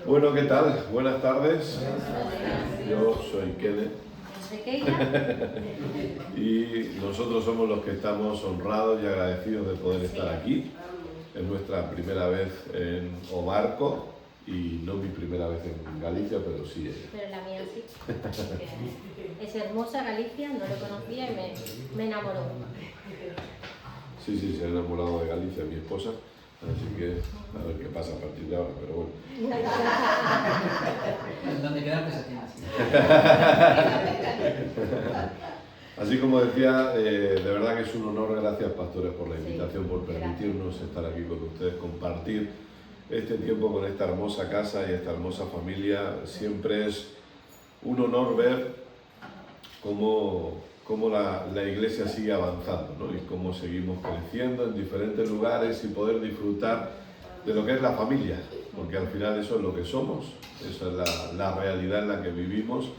Bueno, ¿qué tal? Buenas tardes. Yo soy Kenneth. Y nosotros somos los que estamos honrados y agradecidos de poder estar aquí. Es nuestra primera vez en Obarco y no mi primera vez en Galicia, pero sí ella. Pero la mía sí. Es hermosa Galicia, no lo conocía y me enamoró. Sí, se ha enamorado de Galicia mi esposa. Así que a ver qué pasa a partir de ahora, pero bueno. ¿Dónde quedarte se tiene así? Así como decía, de verdad que es un honor, gracias pastores por la invitación, por permitirnos estar aquí con ustedes, compartir este tiempo con esta hermosa casa y esta hermosa familia. Siempre es un honor ver cómo la iglesia sigue avanzando, ¿no? Y cómo seguimos creciendo en diferentes lugares y poder disfrutar de lo que es la familia, porque al final eso es lo que somos, esa es la realidad en la que vivimos.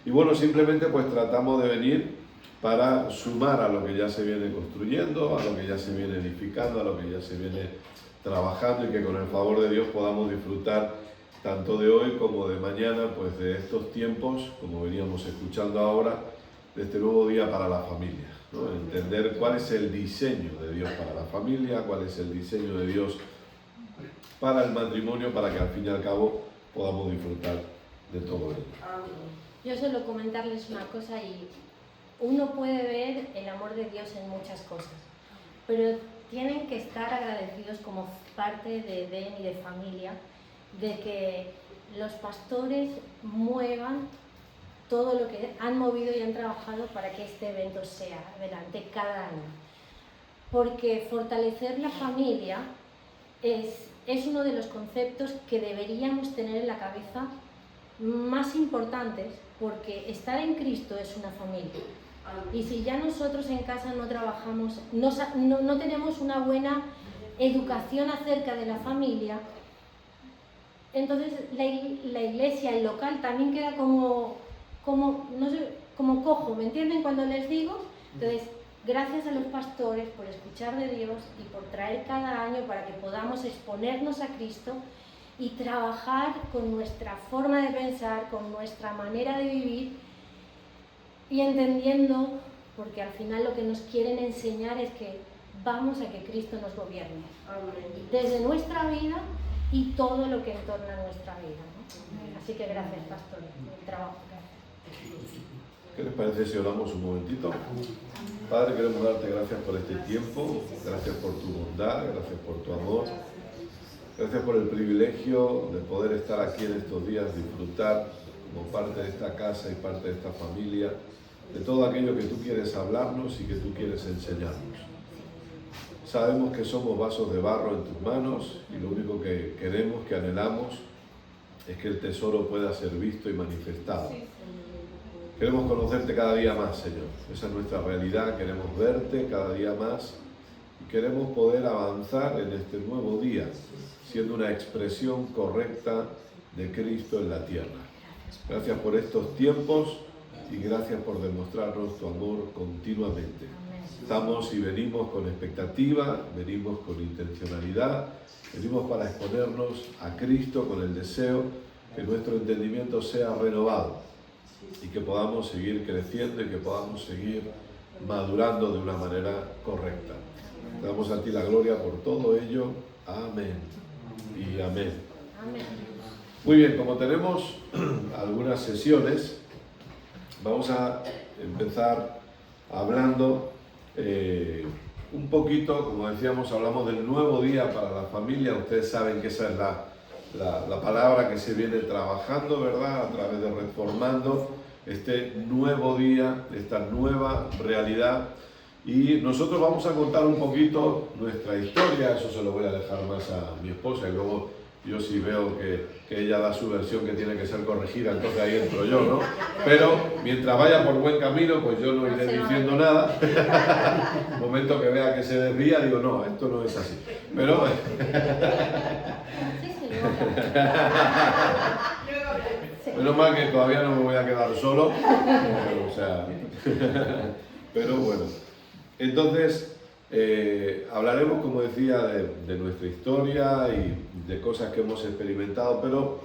Y bueno, simplemente pues tratamos de venir para sumar a lo que ya se viene construyendo, a lo que ya se viene edificando, a lo que ya se viene trabajando, y que con el favor de Dios podamos disfrutar tanto de hoy como de mañana, pues de estos tiempos, como veníamos escuchando ahora, de este nuevo día para la familia, ¿no? Entender cuál es el diseño de Dios para la familia, cuál es el diseño de Dios para el matrimonio, para que al fin y al cabo podamos disfrutar de todo ello. Yo suelo comentarles una cosa, y uno puede ver el amor de Dios en muchas cosas, pero tienen que estar agradecidos como parte de EDEN y de familia, de que los pastores muevan todo lo que han movido y han trabajado para que este evento sea adelante cada año. Porque fortalecer la familia es uno de los conceptos que deberíamos tener en la cabeza más importantes, porque estar en Cristo es una familia. Y si ya nosotros en casa no trabajamos, no tenemos una buena educación acerca de la familia, entonces la iglesia, el local, también queda como cojo, ¿me entienden cuando les digo? Entonces, gracias a los pastores por escuchar de Dios y por traer cada año para que podamos exponernos a Cristo y trabajar con nuestra forma de pensar, con nuestra manera de vivir, y entendiendo, porque al final lo que nos quieren enseñar es que vamos a que Cristo nos gobierne. Amén. Desde nuestra vida y todo lo que entorna nuestra vida, ¿no? Así que gracias, pastor, por el trabajo que haces. ¿Qué les parece si oramos un momentito? Padre, queremos darte gracias por este tiempo, gracias por tu bondad, gracias por tu amor, gracias por el privilegio de poder estar aquí en estos días, disfrutar como parte de esta casa y parte de esta familia, de todo aquello que tú quieres hablarnos y que tú quieres enseñarnos. Sabemos que somos vasos de barro en tus manos, y lo único que queremos, que anhelamos, es que el tesoro pueda ser visto y manifestado. Queremos conocerte cada día más, Señor. Esa es nuestra realidad. Queremos verte cada día más y queremos poder avanzar en este nuevo día, siendo una expresión correcta de Cristo en la tierra. Gracias por estos tiempos y gracias por demostrarnos tu amor continuamente. Estamos y venimos con expectativa, venimos con intencionalidad, venimos para exponernos a Cristo con el deseo que nuestro entendimiento sea renovado y que podamos seguir creciendo y que podamos seguir madurando de una manera correcta. Te damos a ti la gloria por todo ello. Amén y amén. Muy bien, como tenemos algunas sesiones, vamos a empezar hablando un poquito, como decíamos, hablamos del nuevo día para la familia. Ustedes saben que esa es la palabra que se viene trabajando, ¿verdad? A través de Reformando, este nuevo día, esta nueva realidad. Y nosotros vamos a contar un poquito nuestra historia. Eso se lo voy a dejar más a mi esposa, y luego yo sí veo que ella da su versión, que tiene que ser corregida, entonces ahí entro yo, ¿no? Pero mientras vaya por buen camino, pues yo no iré diciendo nada. El momento que vea que se desvía, digo, no, esto no es así. Pero menos mal que todavía no me voy a quedar solo. Pero bueno. Entonces, hablaremos, como decía, de nuestra historia y de cosas que hemos experimentado, pero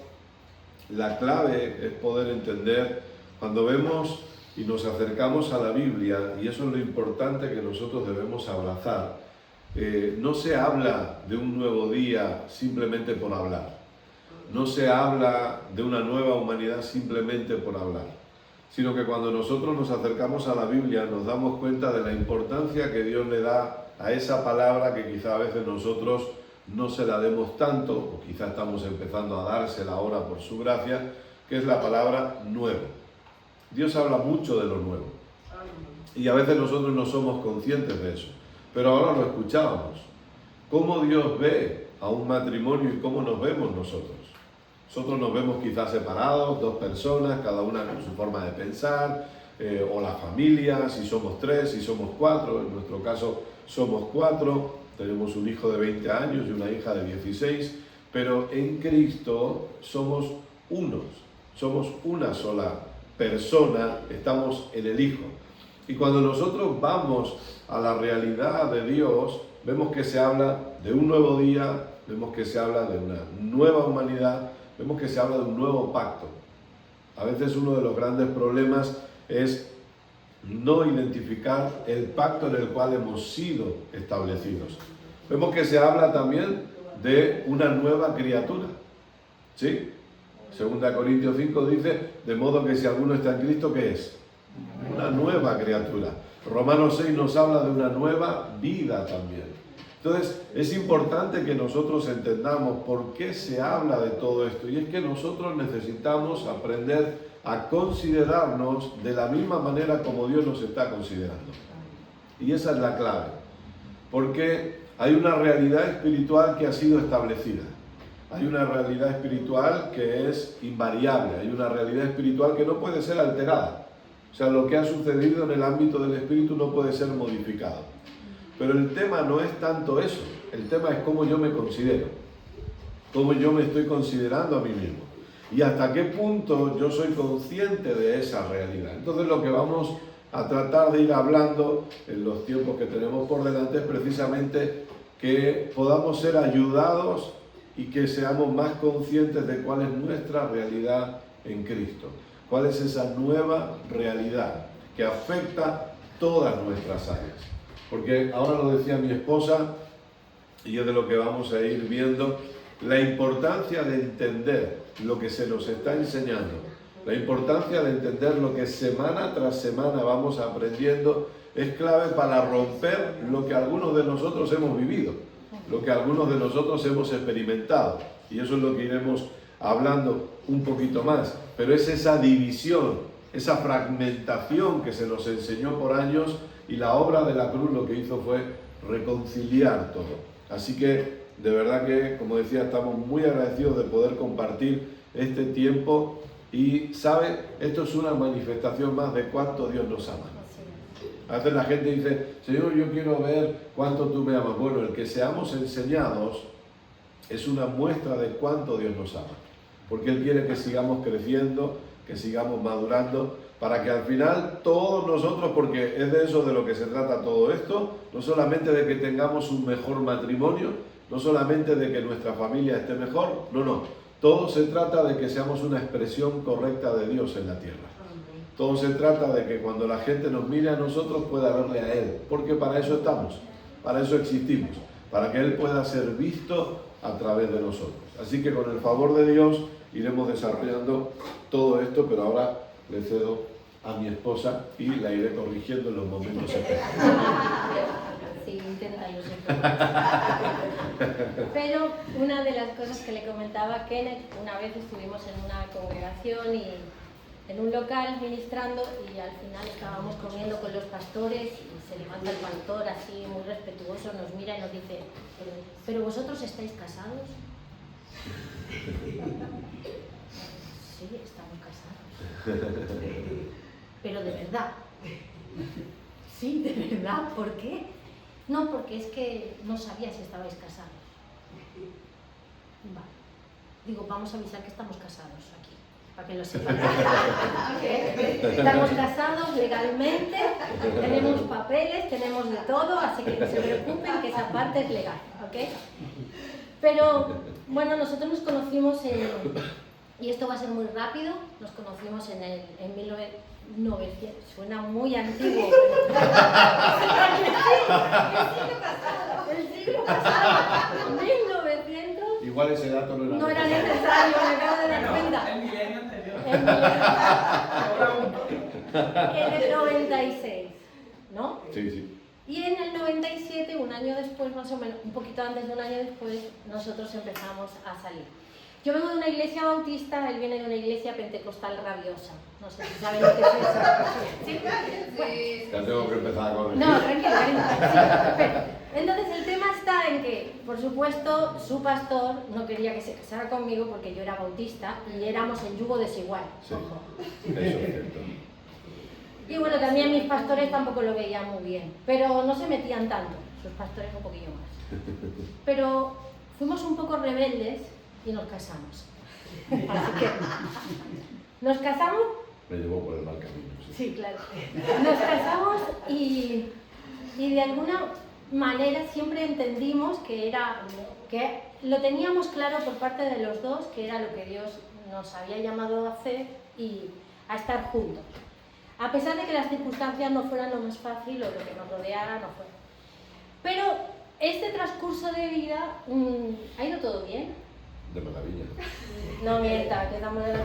la clave es poder entender cuando vemos y nos acercamos a la Biblia, y eso es lo importante que nosotros debemos abrazar. No se habla de un nuevo día simplemente por hablar. No se habla de una nueva humanidad simplemente por hablar, sino que cuando nosotros nos acercamos a la Biblia nos damos cuenta de la importancia que Dios le da a esa palabra que quizá a veces nosotros no se la demos tanto, o quizá estamos empezando a dársela ahora por su gracia, que es la palabra nuevo. Dios habla mucho de lo nuevo y a veces nosotros no somos conscientes de eso, pero ahora lo escuchábamos. ¿Cómo Dios ve a un matrimonio y cómo nos vemos nosotros? Nosotros nos vemos quizás separados, dos personas, cada una con su forma de pensar, o la familia, si somos 3, si somos 4, en nuestro caso somos 4, tenemos un hijo de 20 años y una hija de 16, pero en Cristo somos unos, somos una sola persona, estamos en el Hijo. Y cuando nosotros vamos a la realidad de Dios, vemos que se habla de un nuevo día, vemos que se habla de una nueva humanidad, vemos que se habla de un nuevo pacto. A veces uno de los grandes problemas es no identificar el pacto en el cual hemos sido establecidos. Vemos que se habla también de una nueva criatura, ¿sí? 2 Corintios 5 dice, de modo que si alguno está en Cristo, ¿qué es? Una nueva criatura. Romanos 6 nos habla de una nueva vida también. Entonces, es importante que nosotros entendamos por qué se habla de todo esto. Y es que nosotros necesitamos aprender a considerarnos de la misma manera como Dios nos está considerando. Y esa es la clave. Porque hay una realidad espiritual que ha sido establecida. Hay una realidad espiritual que es invariable. Hay una realidad espiritual que no puede ser alterada. O sea, lo que ha sucedido en el ámbito del espíritu no puede ser modificado. Pero el tema no es tanto eso. El tema es cómo yo me considero. Cómo yo me estoy considerando a mí mismo. Y hasta qué punto yo soy consciente de esa realidad. Entonces lo que vamos a tratar de ir hablando en los tiempos que tenemos por delante es precisamente que podamos ser ayudados y que seamos más conscientes de cuál es nuestra realidad en Cristo. Cuál es esa nueva realidad que afecta todas nuestras áreas. Porque ahora lo decía mi esposa, y es de lo que vamos a ir viendo, la importancia de entender lo que se nos está enseñando, la importancia de entender lo que semana tras semana vamos aprendiendo, es clave para romper lo que algunos de nosotros hemos vivido, lo que algunos de nosotros hemos experimentado. Y eso es lo que iremos hablando un poquito más. Pero es esa división, esa fragmentación que se nos enseñó por años, y la obra de la cruz lo que hizo fue reconciliar todo. Así que, de verdad que, como decía, estamos muy agradecidos de poder compartir este tiempo. Y, ¿sabe? Esto es una manifestación más de cuánto Dios nos ama. A veces la gente dice, Señor, yo quiero ver cuánto tú me amas. Bueno, el que seamos enseñados es una muestra de cuánto Dios nos ama. Porque Él quiere que sigamos creciendo, que sigamos madurando, para que al final todos nosotros, porque es de eso de lo que se trata todo esto, no solamente de que tengamos un mejor matrimonio, no solamente de que nuestra familia esté mejor, no, todo se trata de que seamos una expresión correcta de Dios en la tierra. Todo se trata de que cuando la gente nos mire a nosotros pueda verle a Él, porque para eso estamos, para eso existimos, para que Él pueda ser visto a través de nosotros. Así que con el favor de Dios iremos desarrollando todo esto, pero ahora le cedo a mi esposa y la iré corrigiendo en los momentos esperados. Sí, intenta, yo siempre. Pero una de las cosas que le comentaba a Kenneth, una vez estuvimos en una congregación y en un local ministrando, y al final estábamos comiendo con los pastores y se levanta el pastor así muy respetuoso, nos mira y nos dice, ¿pero vosotros estáis casados? Sí, estamos casados. Pero de verdad. Sí, de verdad. ¿Por qué? No, porque es que no sabía si estabais casados. Vale. Digo, vamos a avisar que estamos casados aquí, para que lo sepan. Estamos casados legalmente, tenemos papeles, tenemos de todo, así que no se preocupen que esa parte es legal, ¿ok? Pero, bueno, nosotros nos conocimos Y esto va a ser muy rápido, nos conocimos en 1900, suena muy antiguo, pero... el siglo pasado, 1900... Igual ese dato no era No era necesario, me acabo de dar cuenta. El milenio anterior. En el 96, ¿no? Sí, sí. Y en el 97, un año después, más o menos, un poquito antes de un año después, nosotros empezamos a salir. Yo vengo de una iglesia bautista, él viene de una iglesia pentecostal rabiosa. No sé si saben lo que es eso. ¿Sí? Bueno, Ya tengo que empezar a corregir. no, tranquilo, tranquilo. Sí, perfecto. Entonces el tema está en que, por supuesto, su pastor no quería que se casara conmigo porque yo era bautista y éramos en yugo desigual. Sí, Ojo. eso es cierto. Y bueno, también mis pastores tampoco lo veían muy bien, pero no se metían tanto, sus pastores un poquillo más. Pero fuimos un poco rebeldes y nos casamos. Así que nos casamos. Me llevó por el mal camino. Sí, claro. Nos casamos y de alguna manera siempre entendimos que lo teníamos claro por parte de los dos, que era lo que Dios nos había llamado a hacer y a estar juntos. A pesar de que las circunstancias no fueran lo más fácil o lo que nos rodeara no fuera. Pero este transcurso de vida, ¿ha ido todo bien? De maravilla. No mienta, que estamos en el...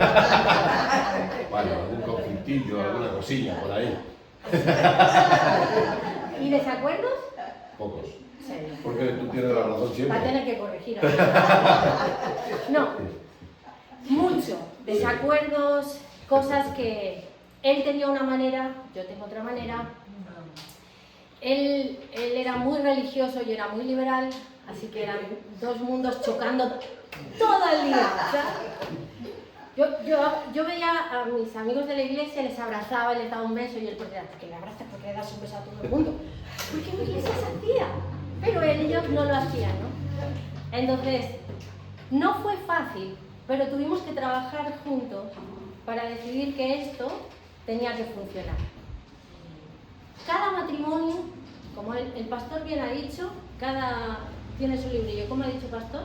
Bueno, algún conflictillo, alguna cosilla por ahí. ¿Y desacuerdos? Pocos. Sí. Porque tú tienes la razón Va a siempre. tener que corregir. No, mucho. Desacuerdos, cosas que él tenía una manera, yo tengo otra manera. Él era muy religioso, yo era muy liberal, así que eran dos mundos chocando todo el día. Yo veía a mis amigos de la iglesia, les abrazaba y les daba un beso y él porque le abrazas, porque le das un beso a todo el mundo. Porque en mi iglesia se hacía, pero ellos no lo hacían, ¿no? Entonces, no fue fácil, pero tuvimos que trabajar juntos para decidir que esto tenía que funcionar. Cada matrimonio, como el pastor bien ha dicho, tiene su librillo. ¿Cómo ha dicho pastor?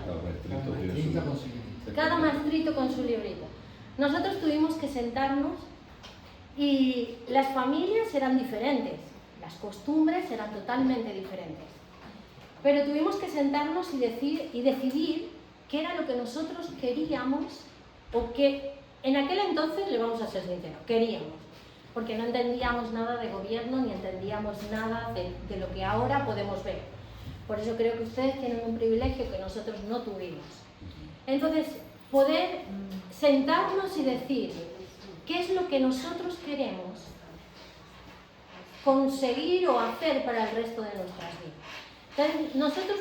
Cada maestrito con su librito. Nosotros tuvimos que sentarnos y las familias eran diferentes, las costumbres eran totalmente diferentes. Pero tuvimos que sentarnos y decidir qué era lo que nosotros queríamos o que en aquel entonces, le vamos a ser sinceros, queríamos. Porque no entendíamos nada de gobierno ni entendíamos nada de lo que ahora podemos ver. Por eso creo que ustedes tienen un privilegio que nosotros no tuvimos. Entonces, poder sentarnos y decir qué es lo que nosotros queremos conseguir o hacer para el resto de nuestras vidas. Entonces, nosotros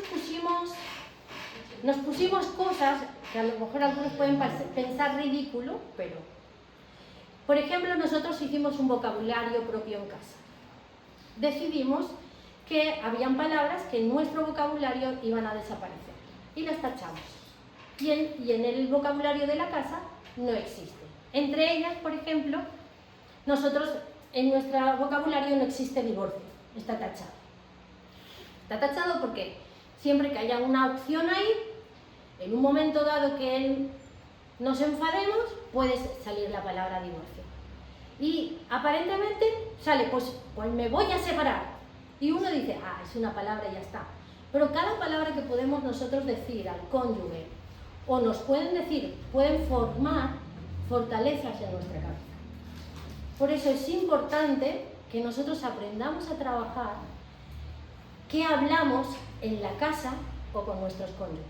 nos pusimos cosas que a lo mejor algunos pueden pensar ridículo, pero... Por ejemplo, nosotros hicimos un vocabulario propio en casa. Decidimos que habían palabras que en nuestro vocabulario iban a desaparecer y las tachamos. Y en el vocabulario de la casa no existe. Entre ellas, por ejemplo, nosotros en nuestro vocabulario no existe divorcio, está tachado. Está tachado porque siempre que haya una opción ahí, en un momento dado que nos enfademos, puede salir la palabra divorcio. Y aparentemente sale, pues me voy a separar. Y uno dice, es una palabra y ya está. Pero cada palabra que podemos nosotros decir al cónyuge, o nos pueden decir, pueden formar fortalezas en nuestra cabeza. Por eso es importante que nosotros aprendamos a trabajar qué hablamos en la casa o con nuestros cónyuges.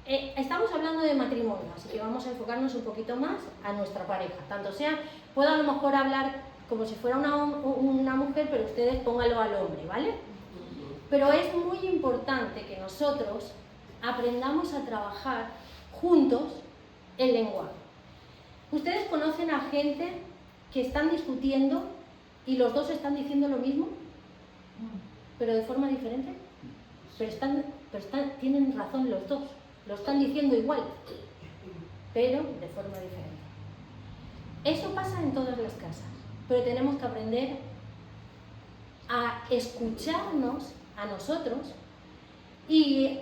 Estamos hablando de matrimonio, así que vamos a enfocarnos un poquito más a nuestra pareja. Tanto sea, puedo a lo mejor hablar como si fuera una mujer, pero ustedes pónganlo al hombre, ¿vale? Pero es muy importante que nosotros aprendamos a trabajar juntos el lenguaje. ¿Ustedes conocen a gente que están discutiendo y los dos están diciendo lo mismo, pero de forma diferente? Pero tienen razón los dos. Lo están diciendo igual, pero de forma diferente. Eso pasa en todas las casas, pero tenemos que aprender a escucharnos a nosotros y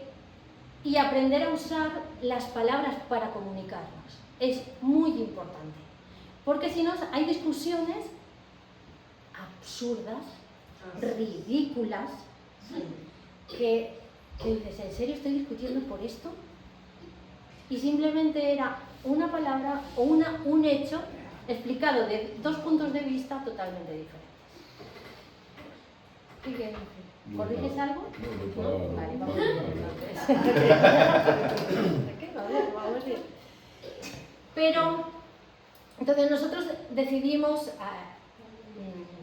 y aprender a usar las palabras para comunicarnos. Es muy importante, porque si no hay discusiones absurdas, ridículas, que dices, ¿en serio estoy discutiendo por esto? Y simplemente era una palabra o un hecho explicado de dos puntos de vista totalmente diferentes. ¿Y qué dices? ¿Corriges algo? No. Vale, vamos. Vamos bien. Pero, entonces nosotros decidimos,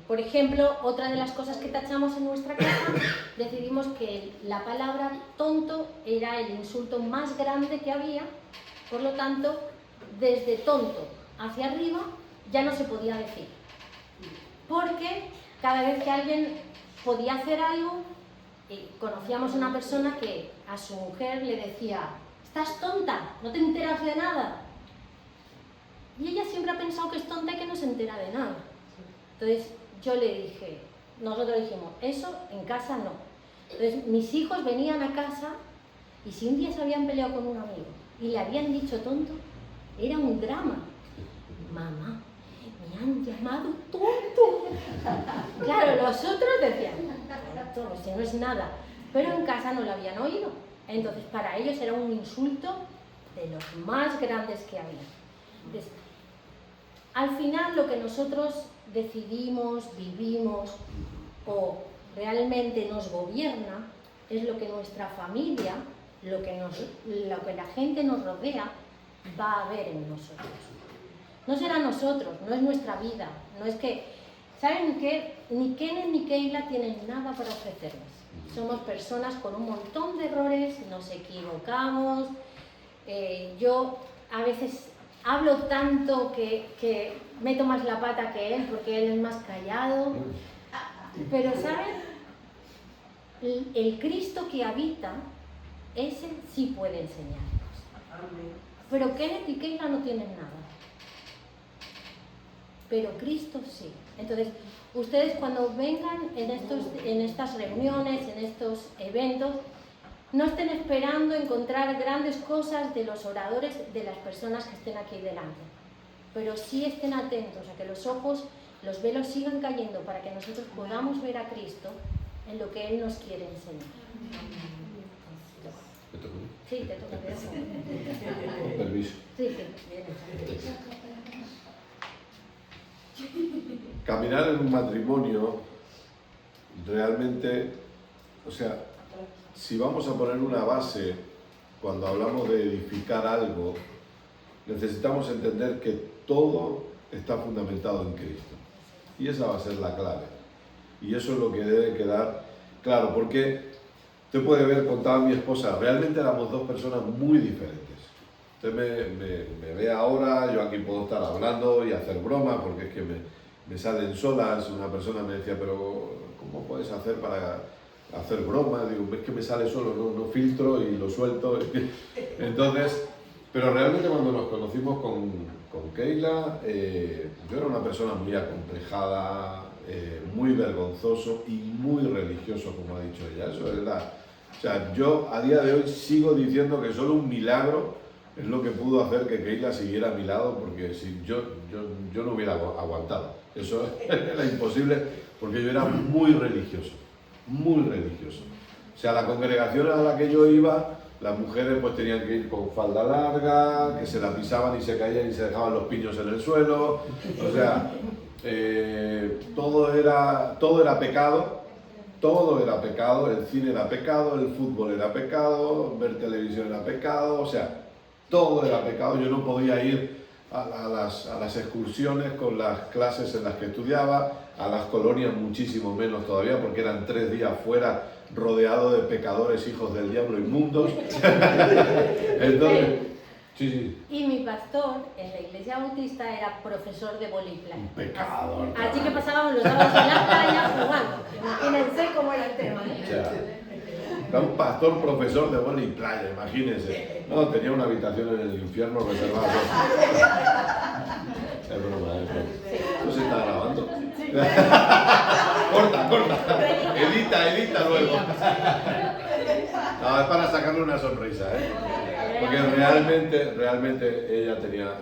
por ejemplo, otra de las cosas que tachamos en nuestra casa, decidimos que la palabra tonto era el insulto más grande que había, por lo tanto, desde tonto hacia arriba ya no se podía decir. Porque cada vez que alguien podía hacer algo, conocíamos una persona que a su mujer le decía, estás tonta, no te enteras de nada. Y ella siempre ha pensado que es tonta y que no se entera de nada. Entonces yo le dije, nosotros dijimos, eso en casa no. Entonces mis hijos venían a casa y si un día se habían peleado con un amigo y le habían dicho tonto, era un drama. Mamá, me han llamado tonto. Claro, los otros decían, tonto, si no es nada. Pero en casa no lo habían oído. Entonces para ellos era un insulto de los más grandes que había. Entonces, al final lo que nosotros decidimos, vivimos o realmente nos gobierna es lo que nuestra familia, lo que la gente nos rodea va a ver en nosotros. No será nosotros, no es nuestra vida, no es que, ¿saben qué? Ni Kenneth ni Keila tienen nada para ofrecernos. Somos personas con un montón de errores, nos equivocamos, yo a veces hablo tanto que meto más la pata que él porque él es más callado, pero ¿saben? El Cristo que habita, ese sí puede enseñarnos. Pero Kenneth y Keila no tienen nada. Pero Cristo sí. Entonces, ustedes cuando vengan en estas reuniones, en estos eventos, no estén esperando encontrar grandes cosas de los oradores, de las personas que estén aquí delante. Pero sí estén atentos a que los ojos, los velos sigan cayendo para que nosotros podamos ver a Cristo en lo que Él nos quiere enseñar. ¿Me toca? Sí, te toca. Con permiso. Sí, bien. Caminar en un matrimonio realmente, o sea, si vamos a poner una base, cuando hablamos de edificar algo, necesitamos entender que todo está fundamentado en Cristo. Y esa va a ser la clave. Y eso es lo que debe quedar claro, porque usted puede ver, contaba mi esposa, realmente éramos dos personas muy diferentes. Usted me ve ahora, yo aquí puedo estar hablando y hacer bromas, porque es que me salen solas. Una persona me decía, pero ¿cómo puedes hacer para hacer bromas? Digo, es que me sale solo, no filtro y lo suelto. Entonces, pero realmente cuando nos conocimos con Keila, yo era una persona muy acomplejada, muy vergonzoso y muy religioso, como ha dicho ella. Eso es verdad. O sea, yo a día de hoy sigo diciendo que solo un milagro es lo que pudo hacer que Keila siguiera a mi lado, porque si yo no hubiera aguantado. Eso era imposible, porque yo era muy religioso, muy religioso. O sea, la congregación a la que yo iba, las mujeres pues tenían que ir con falda larga, que se la pisaban y se caían y se dejaban los piños en el suelo. O sea, todo era pecado. Todo era pecado, el cine era pecado, el fútbol era pecado, ver televisión era pecado, o sea, todo era pecado. Yo no podía ir a las excursiones con las clases en las que estudiaba, a las colonias muchísimo menos todavía, porque eran 3 días fuera rodeado de pecadores, hijos del diablo inmundos. Entonces, sí. Y mi pastor en la iglesia bautista era profesor de voliplaya. Un pecado. Así que pasábamos los sábados en la playa jugando. Imagínense cómo era el tema. O sea, era un pastor profesor de voliplaya, imagínense. No, tenía una habitación en el infierno reservada. Es broma, es broma. ¿No se está grabando? corta. Edita luego. No, es para sacarle una sonrisa, ¿eh? Porque realmente ella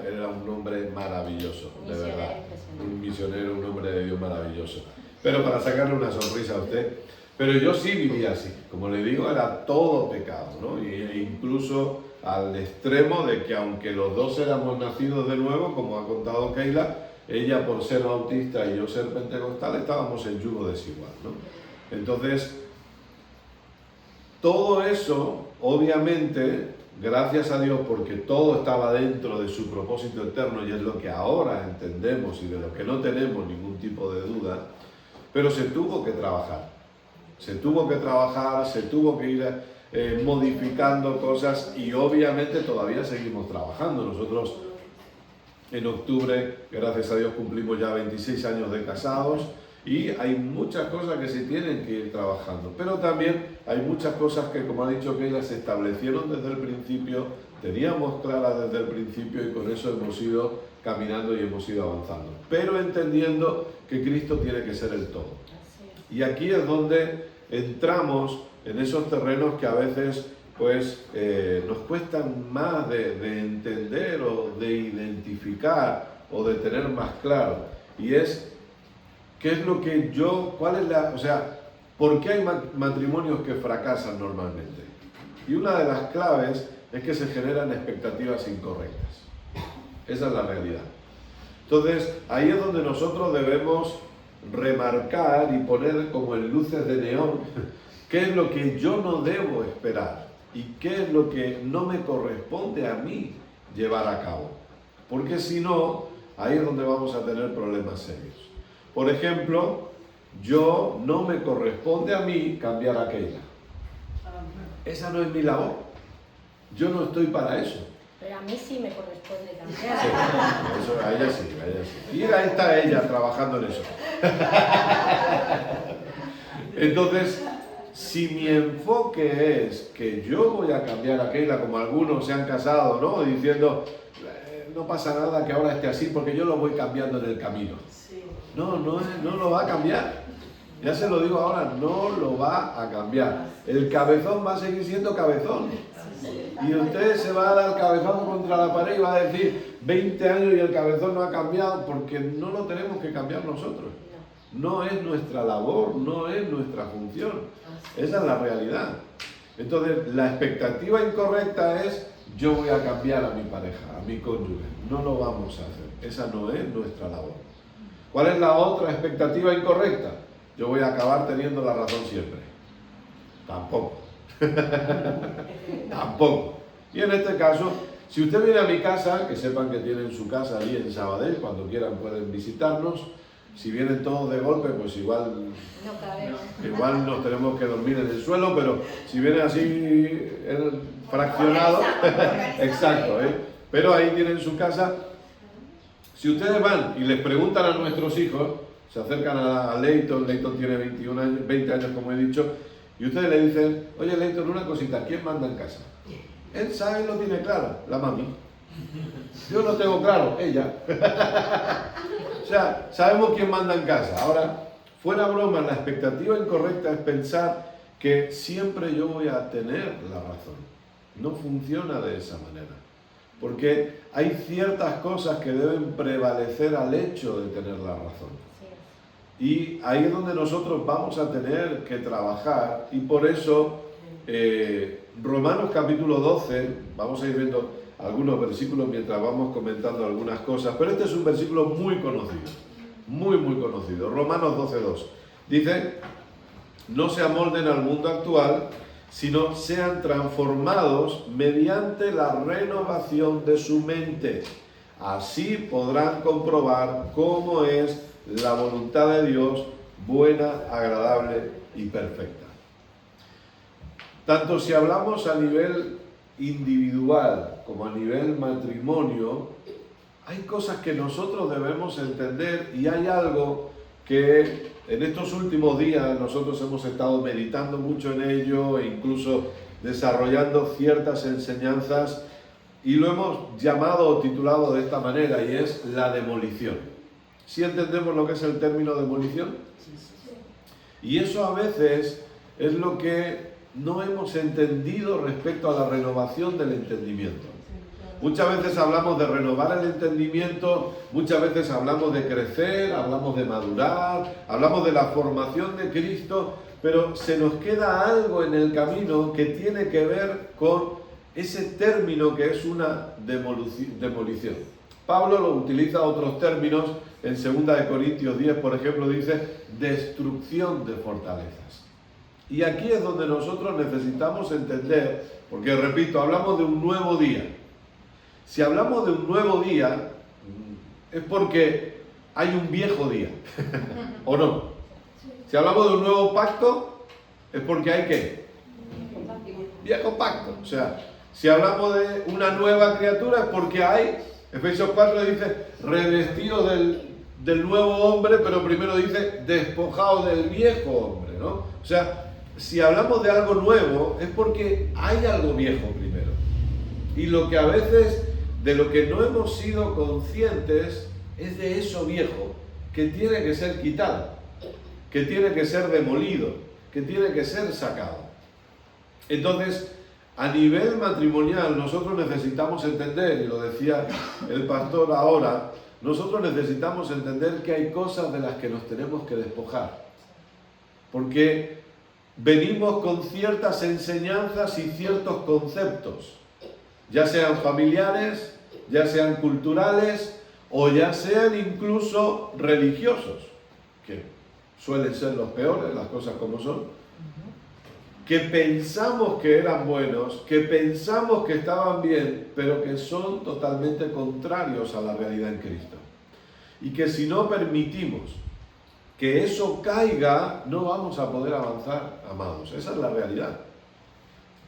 era un hombre maravilloso, de verdad. Un misionero, un hombre de Dios maravilloso. Pero para sacarle una sonrisa a usted. Pero yo sí vivía así. Como le digo, era todo pecado, ¿no? E incluso al extremo de que aunque los dos éramos nacidos de nuevo, como ha contado Keila, ella por ser bautista y yo ser pentecostal, estábamos en yugo desigual, ¿no? Entonces, todo eso, obviamente, gracias a Dios, porque todo estaba dentro de su propósito eterno y es lo que ahora entendemos y de lo que no tenemos ningún tipo de duda, pero se tuvo que trabajar. Se tuvo que ir modificando cosas y obviamente todavía seguimos trabajando. Nosotros en octubre, gracias a Dios, cumplimos ya 26 años de casados y hay muchas cosas que se tienen que ir trabajando, pero también hay muchas cosas que, como ha dicho Keila, se establecieron desde el principio, teníamos claras desde el principio y con eso hemos ido caminando y hemos ido avanzando, pero entendiendo que Cristo tiene que ser el todo. Y aquí es donde entramos en esos terrenos que a veces pues nos cuestan más de entender o de identificar o de tener más claro, y es qué es lo que ¿por qué hay matrimonios que fracasan normalmente? Y una de las claves es que se generan expectativas incorrectas. Esa es la realidad. Entonces, ahí es donde nosotros debemos remarcar y poner como en luces de neón qué es lo que yo no debo esperar y qué es lo que no me corresponde a mí llevar a cabo. Porque si no, ahí es donde vamos a tener problemas serios. Por ejemplo, no me corresponde a mí cambiar a Keila. Esa no es mi labor. Yo no estoy para eso. Pero a mí sí me corresponde cambiar. Sí, eso, a ella sí. Y ahí está ella trabajando en eso. Entonces, si mi enfoque es que yo voy a cambiar a Keila, como algunos se han casado, ¿no? Diciendo, no pasa nada que ahora esté así porque yo lo voy cambiando en el camino. No lo va a cambiar. Ya se lo digo ahora, no lo va a cambiar. El cabezón va a seguir siendo cabezón. Y usted se va a dar cabezón contra la pared y va a decir 20 años y el cabezón no ha cambiado, porque no lo tenemos que cambiar nosotros. No es nuestra labor, no es nuestra función. Esa es la realidad. Entonces, la expectativa incorrecta es yo voy a cambiar a mi pareja, a mi cónyuge. No lo vamos a hacer. Esa no es nuestra labor. ¿Cuál es la otra expectativa incorrecta? Yo voy a acabar teniendo la razón siempre. Tampoco. Tampoco. Y en este caso, si usted viene a mi casa, que sepan que tienen su casa ahí en Sabadell, cuando quieran pueden visitarnos. Si vienen todos de golpe, pues igual nos tenemos que dormir en el suelo, pero si vienen así fraccionados, exacto, pero ahí tienen su casa. Si ustedes van y les preguntan a nuestros hijos, se acercan a Leighton tiene 20 años como he dicho, y ustedes le dicen, oye Leighton, una cosita, ¿quién manda en casa? Él sabe, lo tiene claro, la mami. Yo lo tengo claro, ella. O sea, sabemos quién manda en casa. Ahora, fuera broma, la expectativa incorrecta es pensar que siempre yo voy a tener la razón. No funciona de esa manera. Porque hay ciertas cosas que deben prevalecer al hecho de tener la razón. Y ahí es donde nosotros vamos a tener que trabajar. Y por eso, Romanos capítulo 12, vamos a ir viendo algunos versículos mientras vamos comentando algunas cosas, pero este es un versículo muy conocido, muy conocido. Romanos 12:2 dice, no se amolden al mundo actual, sino sean transformados mediante la renovación de su mente. Así podrán comprobar cómo es la voluntad de Dios, buena, agradable y perfecta. Tanto si hablamos a nivel individual como a nivel matrimonio, hay cosas que nosotros debemos entender, y hay algo que en estos últimos días nosotros hemos estado meditando mucho en ello e incluso desarrollando ciertas enseñanzas, y lo hemos llamado o titulado de esta manera, y es la demolición. ¿Sí entendemos lo que es el término demolición? Y eso a veces es lo que no hemos entendido respecto a la renovación del entendimiento. Muchas veces hablamos de renovar el entendimiento, muchas veces hablamos de crecer, hablamos de madurar, hablamos de la formación de Cristo, pero se nos queda algo en el camino que tiene que ver con ese término que es una demolición. Pablo lo utiliza otros términos, en 2 Corintios 10, por ejemplo, dice destrucción de fortalezas. Y aquí es donde nosotros necesitamos entender, porque repito, hablamos de un nuevo día. Si hablamos de un nuevo día, es porque hay un viejo día, ¿o no? Si hablamos de un nuevo pacto, es porque hay ¿qué? Viejo pacto. O sea, si hablamos de una nueva criatura, es porque hay, Efesios 4 dice, revestido del nuevo hombre, pero primero dice, despojado del viejo hombre, ¿no? O sea, si hablamos de algo nuevo, es porque hay algo viejo primero. Y lo que a veces, de lo que no hemos sido conscientes, es de eso viejo, que tiene que ser quitado, que tiene que ser demolido, que tiene que ser sacado. Entonces, a nivel matrimonial, nosotros necesitamos entender, y lo decía el pastor ahora, nosotros necesitamos entender que hay cosas de las que nos tenemos que despojar. Porque venimos con ciertas enseñanzas y ciertos conceptos, ya sean familiares, ya sean culturales o ya sean incluso religiosos, que suelen ser los peores, las cosas como son, que pensamos que eran buenos, que pensamos que estaban bien, pero que son totalmente contrarios a la realidad en Cristo. Y que si no permitimos que eso caiga, no vamos a poder avanzar, amados. Esa es la realidad.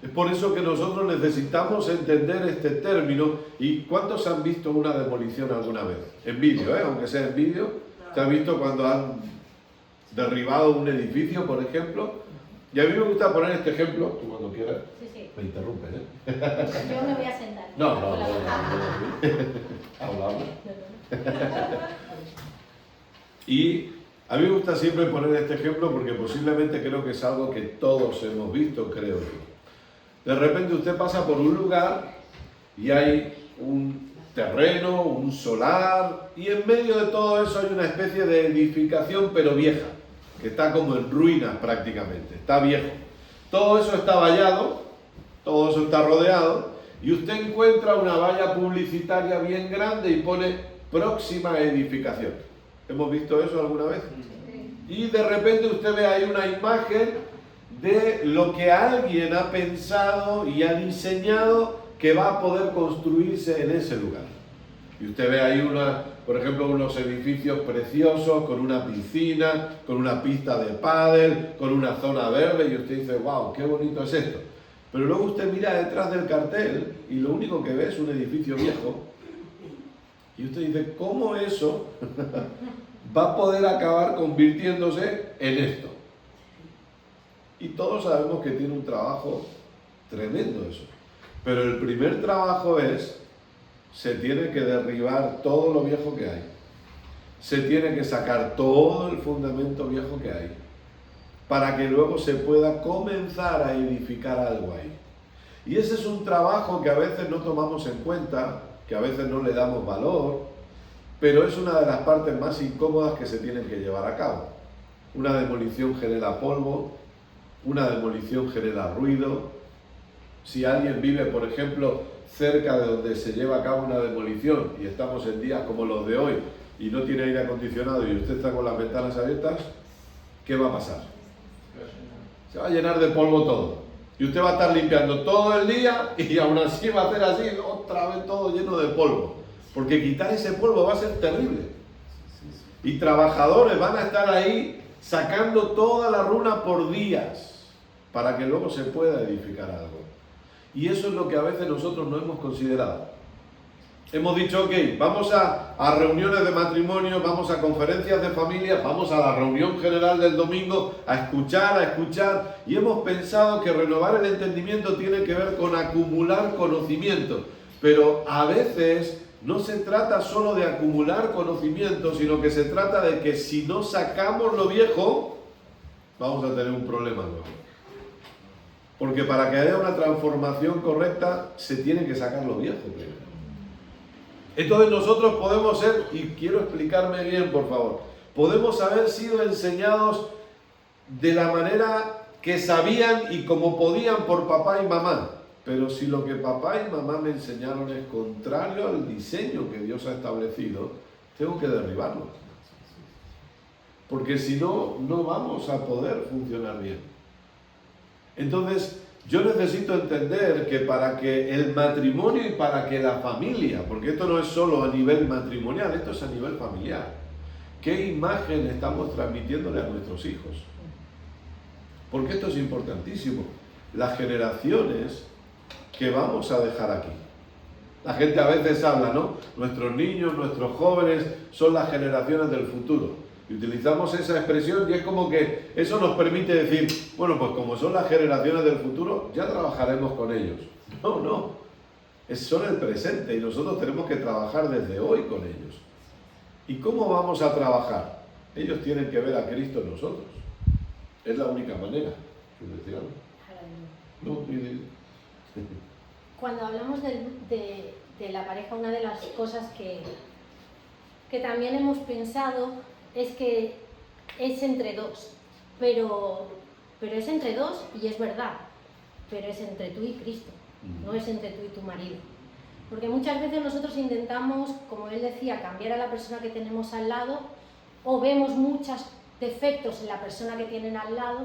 Es por eso que nosotros necesitamos entender este término. ¿Y cuántos han visto una demolición alguna vez? En vídeo, aunque sea en vídeo. ¿Te has visto cuando han derribado un edificio, por ejemplo? Y a mí me gusta poner este ejemplo, tú cuando quieras. Sí, sí. Me interrumpes, ¿eh? Yo me voy a sentar. No. Hablamos. Y a mí me gusta siempre poner este ejemplo porque posiblemente creo que es algo que todos hemos visto, creo yo. De repente usted pasa por un lugar y hay un terreno, un solar, y en medio de todo eso hay una especie de edificación pero vieja, que está como en ruinas prácticamente, está viejo. Todo eso está vallado, todo eso está rodeado, y usted encuentra una valla publicitaria bien grande y pone próxima edificación. ¿Hemos visto eso alguna vez? Y de repente usted ve ahí una imagen de lo que alguien ha pensado y ha diseñado que va a poder construirse en ese lugar. Y usted ve ahí por ejemplo, unos edificios preciosos con una piscina, con una pista de pádel, con una zona verde, y usted dice, wow, qué bonito es esto. Pero luego usted mira detrás del cartel y lo único que ve es un edificio viejo. Y usted dice, ¿cómo eso va a poder acabar convirtiéndose en esto? Y todos sabemos que tiene un trabajo tremendo eso. Pero el primer trabajo se tiene que derribar todo lo viejo que hay. Se tiene que sacar todo el fundamento viejo que hay, para que luego se pueda comenzar a edificar algo ahí. Y ese es un trabajo que a veces no tomamos en cuenta, que a veces no le damos valor, pero es una de las partes más incómodas que se tienen que llevar a cabo. Una demolición genera polvo, una demolición genera ruido. Si alguien vive, por ejemplo, cerca de donde se lleva a cabo una demolición, y estamos en días como los de hoy, y no tiene aire acondicionado y usted está con las ventanas abiertas, ¿qué va a pasar? Se va a llenar de polvo todo. Y usted va a estar limpiando todo el día y aún así va a hacer así, otra vez todo lleno de polvo. Porque quitar ese polvo va a ser terrible. Y trabajadores van a estar ahí sacando toda la runa por días para que luego se pueda edificar algo. Y eso es lo que a veces nosotros no hemos considerado. Hemos dicho, ok, vamos a reuniones de matrimonio, vamos a conferencias de familia, vamos a la reunión general del domingo a escuchar, y hemos pensado que renovar el entendimiento tiene que ver con acumular conocimiento. Pero a veces no se trata solo de acumular conocimiento, sino que se trata de que si no sacamos lo viejo, vamos a tener un problema nuevo. Porque para que haya una transformación correcta, se tiene que sacar lo viejo primero. Entonces nosotros podemos ser, y quiero explicarme bien, por favor, podemos haber sido enseñados de la manera que sabían y como podían por papá y mamá. Pero si lo que papá y mamá me enseñaron es contrario al diseño que Dios ha establecido, tengo que derribarlo. Porque si no, no vamos a poder funcionar bien. Entonces, yo necesito entender que para que el matrimonio y para que la familia, porque esto no es solo a nivel matrimonial, esto es a nivel familiar, ¿qué imagen estamos transmitiéndole a nuestros hijos? Porque esto es importantísimo. Las generaciones que vamos a dejar aquí. La gente a veces habla, ¿no? Nuestros niños, nuestros jóvenes son las generaciones del futuro. Y utilizamos esa expresión y es como que eso nos permite decir, bueno, pues como son las generaciones del futuro, ya trabajaremos con ellos. No, no. Son el presente y nosotros tenemos que trabajar desde hoy con ellos. ¿Y cómo vamos a trabajar? Ellos tienen que ver a Cristo en nosotros. Es la única manera. ¿Quieres decir algo? No, Cuando hablamos de la pareja, una de las cosas que también hemos pensado es que es entre dos, pero es entre dos y es verdad, pero es entre tú y Cristo, no es entre tú y tu marido. Porque muchas veces nosotros intentamos, como él decía, cambiar a la persona que tenemos al lado, o vemos muchos defectos en la persona que tienen al lado,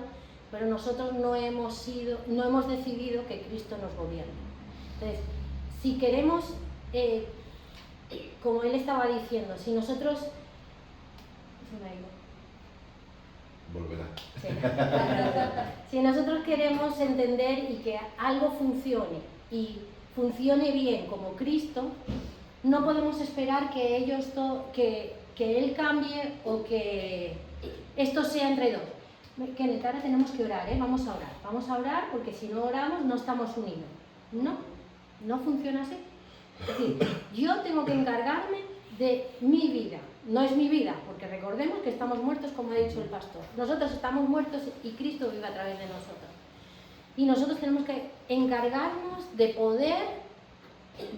pero nosotros no hemos decidido que Cristo nos gobierne. Entonces, si queremos, como él estaba diciendo, si nosotros... Volverá. Sí. Si nosotros queremos entender y que algo funcione, y funcione bien como Cristo, no podemos esperar que Él cambie o que esto sea entre dos. Que ahora tenemos que orar, vamos a orar porque si no oramos no estamos unidos. No funciona así. Es decir, yo tengo que encargarme de mi vida, no es mi vida, porque recordemos que estamos muertos, como ha dicho el pastor. Nosotros estamos muertos y Cristo vive a través de nosotros. Y nosotros tenemos que encargarnos de poder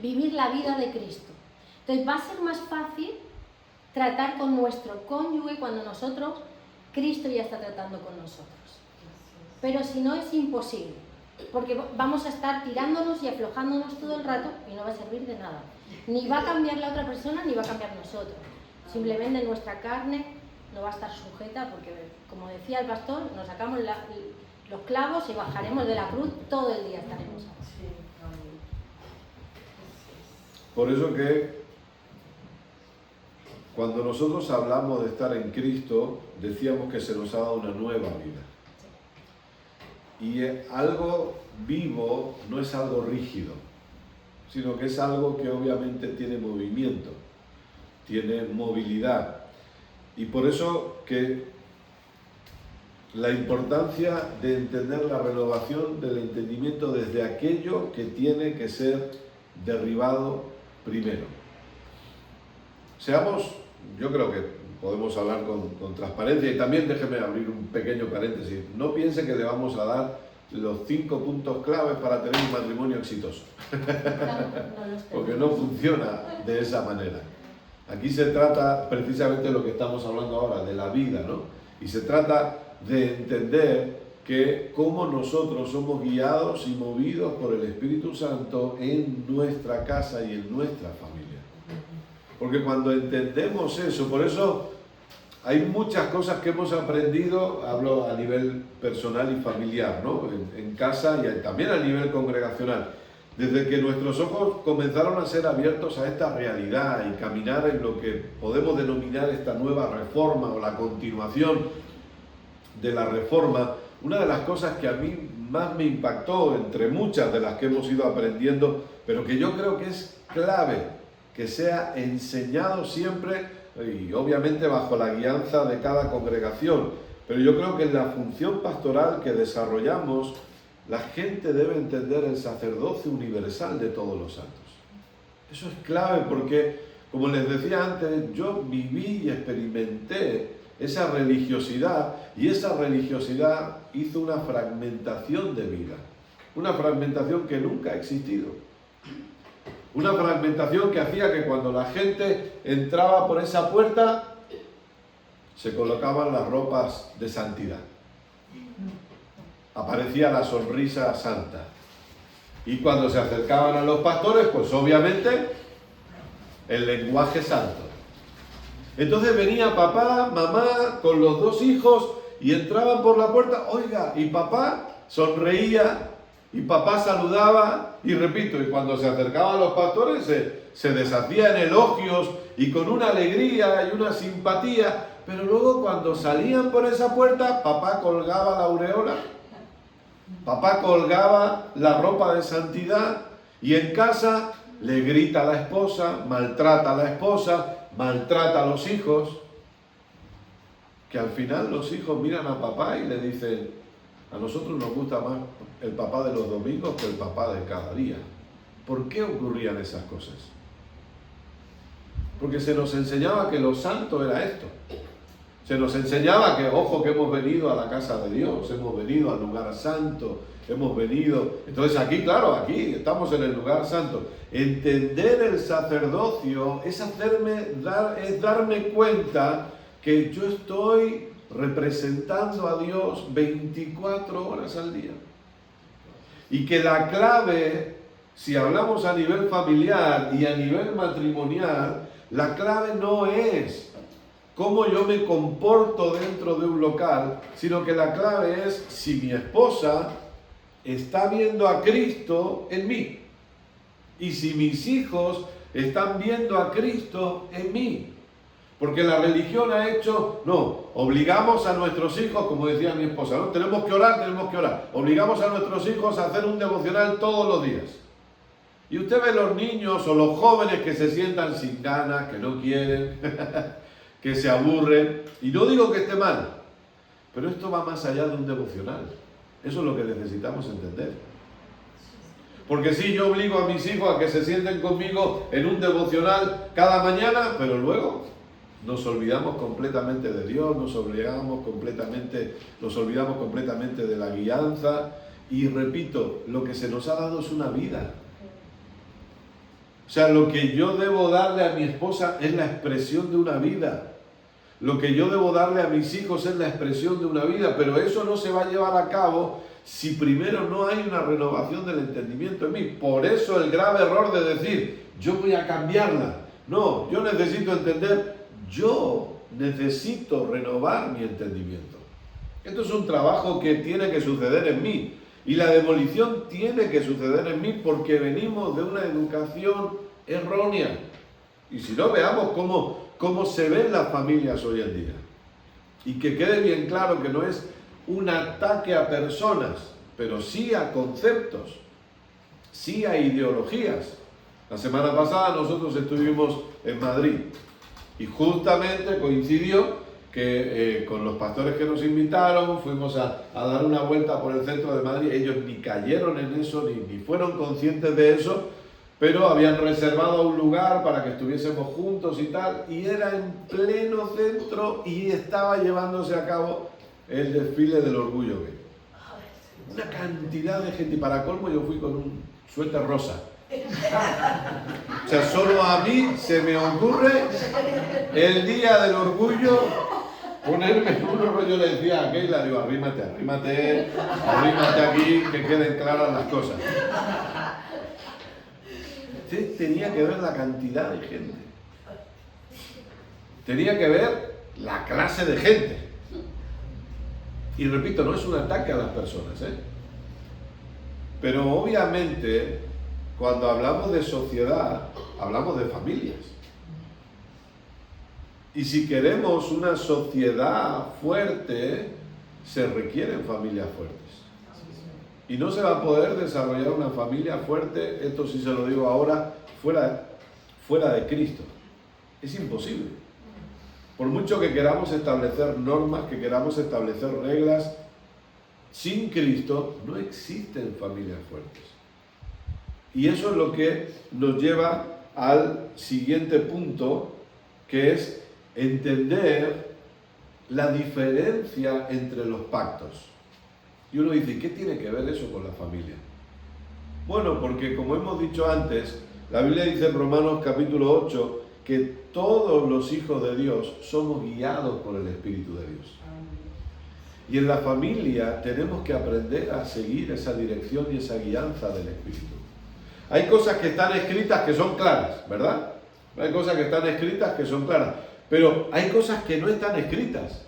vivir la vida de Cristo. Entonces va a ser más fácil tratar con nuestro cónyuge cuando Cristo ya está tratando con nosotros. Pero si no, es imposible, porque vamos a estar tirándonos y aflojándonos todo el rato y no va a servir de nada. Ni va a cambiar la otra persona, ni va a cambiar nosotros. Simplemente nuestra carne no va a estar sujeta, porque, como decía el pastor, nos sacamos los clavos y bajaremos de la cruz, todo el día estaremos así. Por eso que cuando nosotros hablamos de estar en Cristo, decíamos que se nos ha dado una nueva vida. Y algo vivo no es algo rígido, sino que es algo que obviamente tiene movimiento, tiene movilidad. Y por eso que la importancia de entender la renovación del entendimiento desde aquello que tiene que ser derribado primero. Yo creo que podemos hablar con transparencia, y también déjeme abrir un pequeño paréntesis. No piense que le vamos a dar los 5 puntos claves para tener un matrimonio exitoso. Porque no funciona de esa manera. Aquí se trata precisamente de lo que estamos hablando ahora, de la vida, ¿no? Y se trata de entender que cómo nosotros somos guiados y movidos por el Espíritu Santo en nuestra casa y en nuestra familia. Porque cuando entendemos eso, por eso hay muchas cosas que hemos aprendido, hablo a nivel personal y familiar, ¿no? En casa y también a nivel congregacional. Desde que nuestros ojos comenzaron a ser abiertos a esta realidad y caminar en lo que podemos denominar esta nueva reforma o la continuación de la reforma, una de las cosas que a mí más me impactó, entre muchas de las que hemos ido aprendiendo, pero que yo creo que es clave que sea enseñado siempre, y obviamente bajo la guianza de cada congregación, pero yo creo que en la función pastoral que desarrollamos, la gente debe entender el sacerdocio universal de todos los santos. Eso es clave porque, como les decía antes, yo viví y experimenté esa religiosidad, y esa religiosidad hizo una fragmentación de vida. Una fragmentación que nunca ha existido. Una fragmentación que hacía que cuando la gente entraba por esa puerta, se colocaban las ropas de santidad. Aparecía la sonrisa santa. Y cuando se acercaban a los pastores, pues obviamente el lenguaje santo. Entonces venía papá, mamá, con los dos hijos y entraban por la puerta, oiga, y papá sonreía, y papá saludaba, y repito, y cuando se acercaban a los pastores se deshacía en elogios y con una alegría y una simpatía, pero luego cuando salían por esa puerta, papá colgaba la aureola, papá colgaba la ropa de santidad, y en casa le grita a la esposa, maltrata a la esposa, maltrata a los hijos, que al final los hijos miran a papá y le dicen, a nosotros nos gusta más el papá de los domingos que el papá de cada día. ¿Por qué ocurrían esas cosas? Porque se nos enseñaba que lo santo era esto. Se nos enseñaba que, ojo, que hemos venido a la casa de Dios, hemos venido al lugar santo, hemos venido... Entonces aquí, claro, aquí estamos en el lugar santo. Entender el sacerdocio es darme cuenta que yo estoy representando a Dios 24 horas al día. Y que la clave, si hablamos a nivel familiar y a nivel matrimonial, la clave no es cómo yo me comporto dentro de un local, sino que la clave es si mi esposa está viendo a Cristo en mí. Y si mis hijos están viendo a Cristo en mí. Porque la religión ha hecho, no, obligamos a nuestros hijos, como decía mi esposa, ¿no? Tenemos que orar. Obligamos a nuestros hijos a hacer un devocional todos los días. Y usted ve los niños o los jóvenes que se sientan sin ganas, que no quieren, que se aburren. Y no digo que esté mal, pero esto va más allá de un devocional. Eso es lo que necesitamos entender. Porque sí, yo obligo a mis hijos a que se sienten conmigo en un devocional cada mañana, pero luego nos olvidamos completamente de Dios, nos olvidamos completamente de la guianza. Y repito, lo que se nos ha dado es una vida. O sea, lo que yo debo darle a mi esposa es la expresión de una vida. Lo que yo debo darle a mis hijos es la expresión de una vida, pero eso no se va a llevar a cabo si primero no hay una renovación del entendimiento en mí. Por eso el grave error de decir, yo voy a cambiarla. No, yo necesito entender, yo necesito renovar mi entendimiento. Esto es un trabajo que tiene que suceder en mí. Y la demolición tiene que suceder en mí porque venimos de una educación errónea. Y si no, veamos cómo se ven las familias hoy en día. Y que quede bien claro que no es un ataque a personas, pero sí a conceptos, sí a ideologías. La semana pasada nosotros estuvimos en Madrid y justamente coincidió que con los pastores que nos invitaron fuimos a dar una vuelta por el centro de Madrid. Ellos ni cayeron en eso, ni fueron conscientes de eso, pero habían reservado un lugar para que estuviésemos juntos y tal, y era en pleno centro y estaba llevándose a cabo el desfile del orgullo gay. Una cantidad de gente, y para colmo yo fui con un suéter rosa. O sea, solo a mí se me ocurre el día del orgullo ponerme en un rollo. Yo le decía a Keila, digo, arrímate aquí, que queden claras las cosas. Usted tenía que ver la cantidad de gente. Tenía que ver la clase de gente. Y repito, no es un ataque a las personas, pero obviamente cuando hablamos de sociedad, hablamos de familias. Y si queremos una sociedad fuerte, se requieren familias fuertes. Y no se va a poder desarrollar una familia fuerte, esto sí se lo digo ahora, fuera de Cristo. Es imposible. Por mucho que queramos establecer normas, que queramos establecer reglas, sin Cristo no existen familias fuertes. Y eso es lo que nos lleva al siguiente punto, que es entender la diferencia entre los pactos. Y uno dice, ¿qué tiene que ver eso con la familia? Bueno, porque como hemos dicho antes, la Biblia dice en Romanos capítulo 8 que todos los hijos de Dios somos guiados por el Espíritu de Dios. Y en la familia tenemos que aprender a seguir esa dirección y esa guianza del Espíritu. Hay cosas que están escritas que son claras, ¿verdad? Hay cosas que están escritas que son claras, pero hay cosas que no están escritas.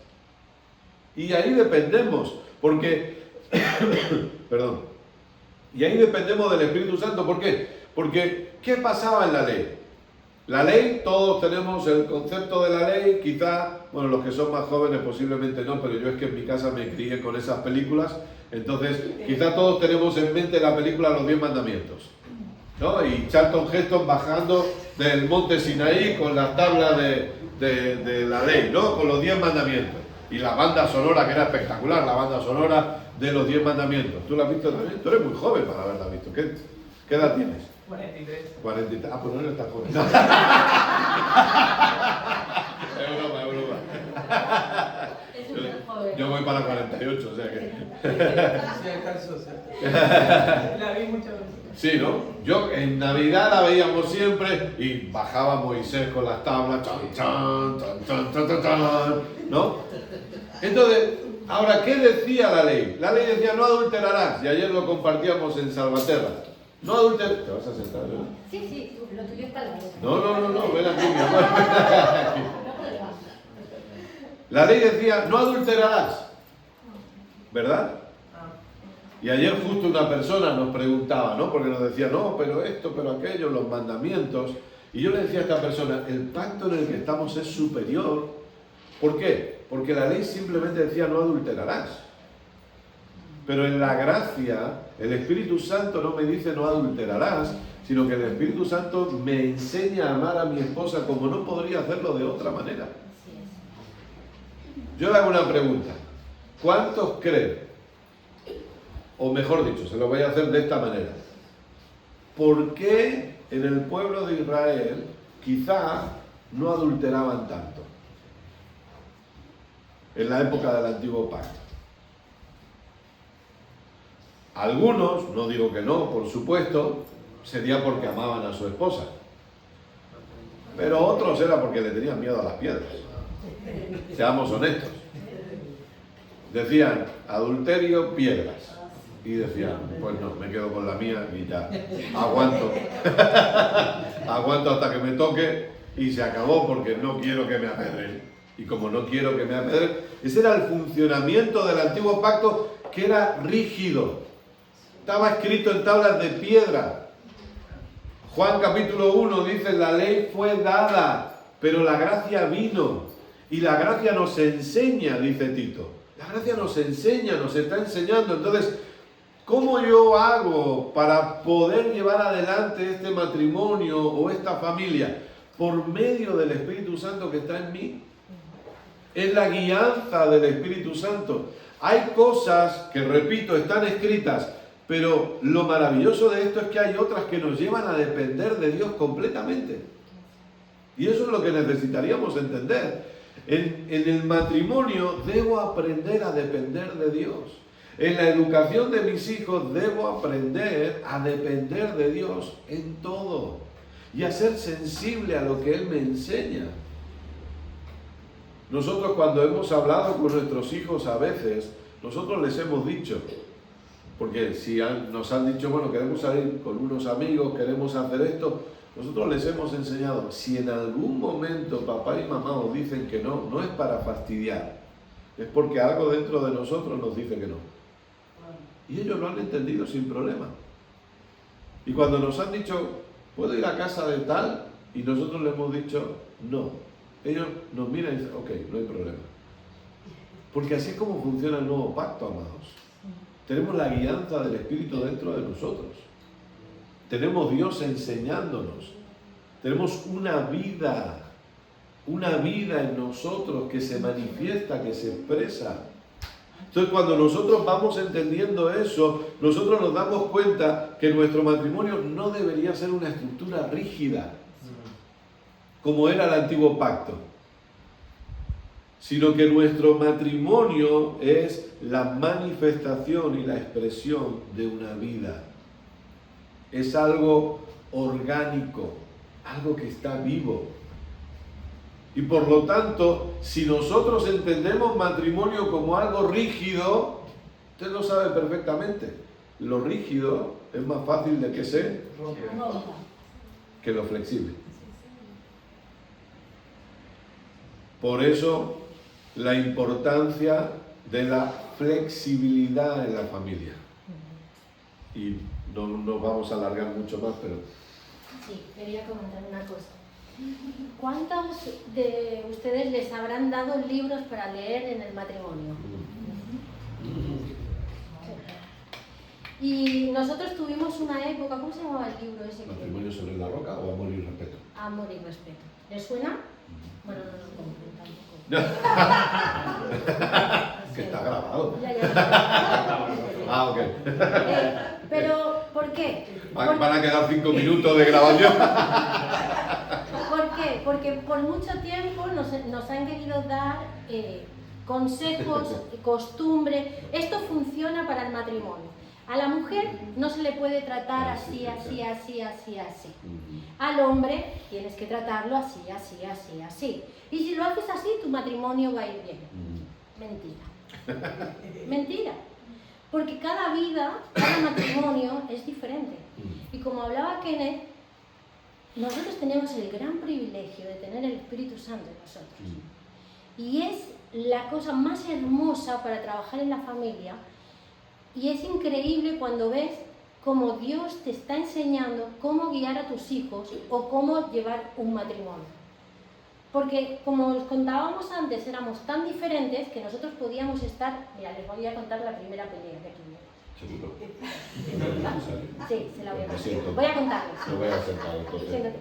Y ahí dependemos, porque, perdón, y ahí dependemos del Espíritu Santo. ¿Por qué? Porque, ¿qué pasaba en la ley? La ley, todos tenemos el concepto de la ley, quizá, bueno, los que son más jóvenes posiblemente no, pero yo es que en mi casa me crié con esas películas, entonces quizá todos tenemos en mente la película Los 10 Mandamientos, ¿no? Y Charlton Heston bajando del monte Sinaí con las tablas de la ley, ¿no? Con los 10 mandamientos. Y la banda sonora, que era espectacular, la banda sonora de los 10 mandamientos. ¿Tú la has visto también? Tú eres muy joven para haberla visto. ¿Qué edad tienes? 43. 43. Ah, pues no eres tan joven. Es broma, es broma. Es súper joven. Yo voy para 48, o sea que... Sí, alcanzó, ¿cierto? La vi muchas veces. Sí, ¿no? Yo en Navidad la veíamos siempre y bajaba Moisés con las tablas, chan, chan, chan, chan, chan, chan, ¿no? Entonces, ahora, ¿qué decía la ley? La ley decía no adulterarás, y ayer lo compartíamos en Salvaterra. No adulterarás. ¿Te vas a sentar, no? Sí, sí, lo tuyo está largo. No, ven aquí, mi amor. La ley decía no adulterarás, ¿verdad? Y ayer justo una persona nos preguntaba, ¿no? Porque nos decía, no, pero esto, pero aquello, los mandamientos. Y yo le decía a esta persona, el pacto en el que estamos es superior. ¿Por qué? Porque la ley simplemente decía, no adulterarás. Pero en la gracia, el Espíritu Santo no me dice, no adulterarás, sino que el Espíritu Santo me enseña a amar a mi esposa como no podría hacerlo de otra manera. Yo le hago una pregunta. ¿Cuántos creen? O mejor dicho, se lo voy a hacer de esta manera. ¿Por qué en el pueblo de Israel quizá no adulteraban tanto? En la época del Antiguo Pacto. Algunos, no digo que no, por supuesto, sería porque amaban a su esposa. Pero otros era porque le tenían miedo a las piedras. Seamos honestos. Decían, adulterio, piedras. Y decían, pues no, me quedo con la mía y ya, aguanto. Aguanto hasta que me toque y se acabó porque no quiero que me apedren. Y como no quiero que me apedren, ese era el funcionamiento del Antiguo Pacto, que era rígido. Estaba escrito en tablas de piedra. Juan capítulo 1 dice, la ley fue dada, pero la gracia vino. Y la gracia nos enseña, dice Tito. La gracia nos enseña, nos está enseñando. Entonces, ¿cómo yo hago para poder llevar adelante este matrimonio o esta familia? Por medio del Espíritu Santo que está en mí. Es la guianza del Espíritu Santo. Hay cosas que, repito, están escritas, pero lo maravilloso de esto es que hay otras que nos llevan a depender de Dios completamente. Y eso es lo que necesitaríamos entender. En el matrimonio debo aprender a depender de Dios. En la educación de mis hijos debo aprender a depender de Dios en todo y a ser sensible a lo que Él me enseña. Nosotros cuando hemos hablado con nuestros hijos a veces, nosotros les hemos dicho, porque si nos han dicho, bueno, queremos salir con unos amigos, queremos hacer esto, nosotros les hemos enseñado, si en algún momento papá y mamá os dicen que no, no es para fastidiar, es porque algo dentro de nosotros nos dice que no. Y ellos lo han entendido sin problema. Y cuando nos han dicho, ¿puedo ir a casa de tal? Y nosotros le hemos dicho, no. Ellos nos miran y dicen, ok, no hay problema. Porque así es como funciona el nuevo pacto, amados. Tenemos la guianza del Espíritu dentro de nosotros. Tenemos Dios enseñándonos. Tenemos una vida en nosotros que se manifiesta, que se expresa. Entonces, cuando nosotros vamos entendiendo eso, nosotros nos damos cuenta que nuestro matrimonio no debería ser una estructura rígida, como era el Antiguo Pacto, sino que nuestro matrimonio es la manifestación y la expresión de una vida. es algo orgánico, algo que está vivo. Y por lo tanto, si nosotros entendemos matrimonio como algo rígido, usted lo sabe perfectamente, lo rígido es más fácil de que sea que lo flexible. Por eso, la importancia de la flexibilidad en la familia. Y no nos vamos a alargar mucho más, pero... Sí, quería comentar una cosa. ¿Cuántos de ustedes les habrán dado libros para leer en el matrimonio? Y nosotros tuvimos una época, ¿cómo se llamaba el libro ese? ¿Matrimonio sobre la roca o Amor y Respeto? Amor y Respeto. ¿Les suena? Bueno, no lo compren tampoco. Que está grabado. Ya. Ok. Pero, ¿por qué? Van a quedar 5 minutos de grabación. ¿Por qué? Porque por mucho tiempo nos han querido dar consejos, costumbre. Esto funciona para el matrimonio. A la mujer no se le puede tratar así, así, así, así, así. Al hombre tienes que tratarlo así, así, así, así. Y si lo haces así, tu matrimonio va a ir bien. Mentira. Mentira. Porque cada vida, cada matrimonio es diferente. Y como hablaba Kenneth, nosotros tenemos el gran privilegio de tener el Espíritu Santo en nosotros. Y es la cosa más hermosa para trabajar en la familia. Y es increíble cuando ves cómo Dios te está enseñando cómo guiar a tus hijos o cómo llevar un matrimonio. Porque, como os contábamos antes, éramos tan diferentes que nosotros podíamos estar... Mira, les voy a contar la primera pelea que tuvimos. ¿Seguro? Sí, se la voy a Lo contar. siento. Voy a contarles. Lo voy a sentar entonces. Siéntate.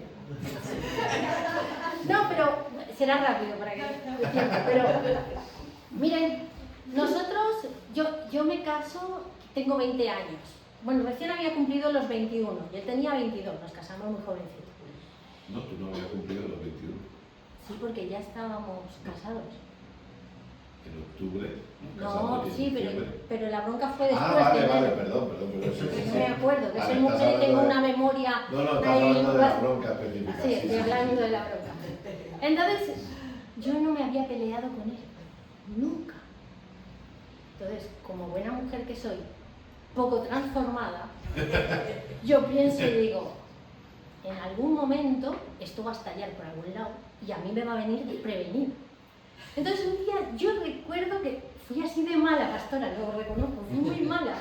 No, pero será rápido para que tiempo. Pero, miren, nosotros, yo me caso, tengo 20 años. Bueno, recién había cumplido los 21 y él tenía 22, nos casamos muy jovencitos. No, tú no habías cumplido los 21. Sí, porque ya estábamos casados. En octubre. No, sí, pero la bronca fue después vale, de vale, enero. perdón. Sí. No me acuerdo, que Vale, soy estás mujer y hablando tengo de- una memoria... No, estás ahí, hablando de la bronca específica. Sí, estoy hablando de la bronca. Entonces, yo no me había peleado con él, nunca. Entonces, como buena mujer que soy, poco transformada, yo pienso y digo, en algún momento esto va a estallar por algún lado y a mí me va a venir desprevenido. Entonces un día yo recuerdo que fui así de mala, pastora, lo reconozco, fui muy mala.